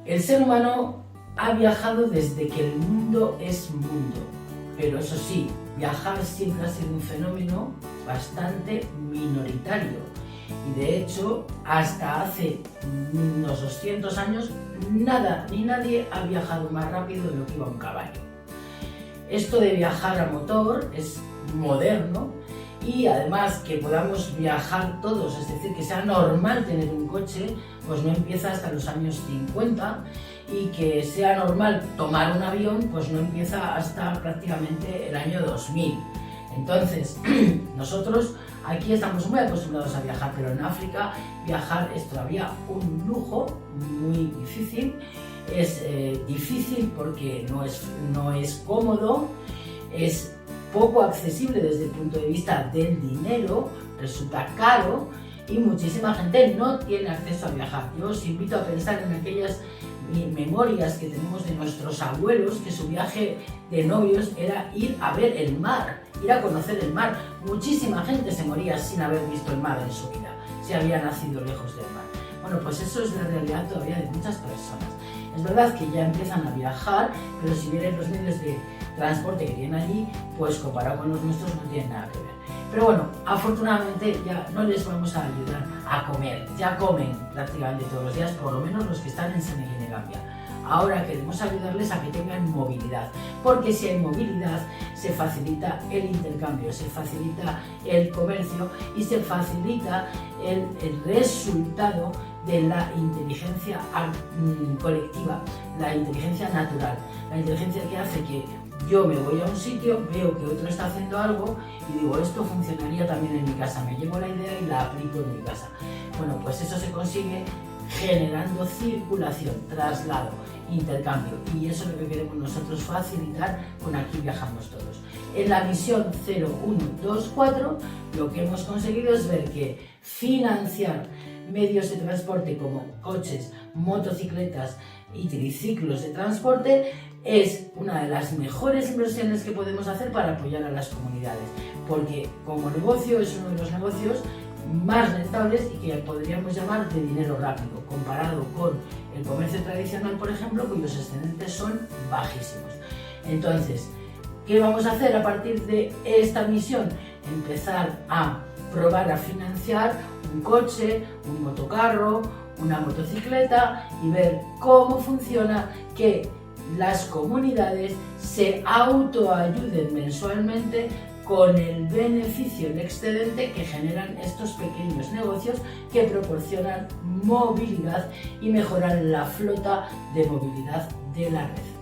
El ser humano ha viajado desde que el mundo es mundo, pero eso sí, viajar siempre ha sido un fenómeno bastante minoritario y de hecho hasta hace unos 200 años nada ni nadie ha viajado más rápido de lo que iba un caballo. Esto de viajar a motor es moderno y además que podamos viajar todos, es decir, que sea normal tener un coche, pues no empieza hasta los años 50 y que sea normal tomar un avión, pues no empieza hasta prácticamente el año 2000. Entonces, nosotros aquí estamos muy acostumbrados a viajar, pero en África viajar es todavía un lujo muy difícil. Es difícil porque no es cómodo, es poco accesible desde el punto de vista del dinero, resulta caro y muchísima gente no tiene acceso a viajar. Yo os invito a pensar en aquellas memorias que tenemos de nuestros abuelos, que su viaje de novios era ir a ver el mar, ir a conocer el mar. Muchísima gente se moría sin haber visto el mar en su vida, si había nacido lejos del mar. Bueno, pues eso es la realidad todavía de muchas personas. Es verdad que ya empiezan a viajar, pero si vienen los medios de transporte que tienen allí, pues comparado con los nuestros no tienen nada que ver. Pero bueno, afortunadamente ya no les vamos a ayudar a comer, ya comen prácticamente todos los días, por lo menos los que están en Senegal y Gambia. Ahora queremos ayudarles a que tengan movilidad, porque si hay movilidad se facilita el intercambio, se facilita el comercio y se facilita el resultado de la inteligencia colectiva, la inteligencia natural, la inteligencia que hace que yo me voy a un sitio, veo que otro está haciendo algo y digo, esto funcionaría también en mi casa, me llevo la idea y la aplico en mi casa. Bueno, pues eso se consigue generando circulación, traslado, intercambio, y eso es lo que queremos nosotros facilitar con Aquí Viajamos Todos. En la misión 0124 lo que hemos conseguido es ver que financiar medios de transporte como coches, motocicletas y triciclos de transporte es una de las mejores inversiones que podemos hacer para apoyar a las comunidades, porque como negocio es uno de los negocios más rentables y que podríamos llamar de dinero rápido, comparado con el comercio tradicional, por ejemplo, cuyos excedentes son bajísimos. Entonces, ¿qué vamos a hacer a partir de esta misión? Empezar a probar a financiar un coche, un motocarro, una motocicleta y ver cómo funciona que las comunidades se autoayuden mensualmente con el beneficio, el excedente que generan estos pequeños negocios que proporcionan movilidad y mejoran la flota de movilidad de la red.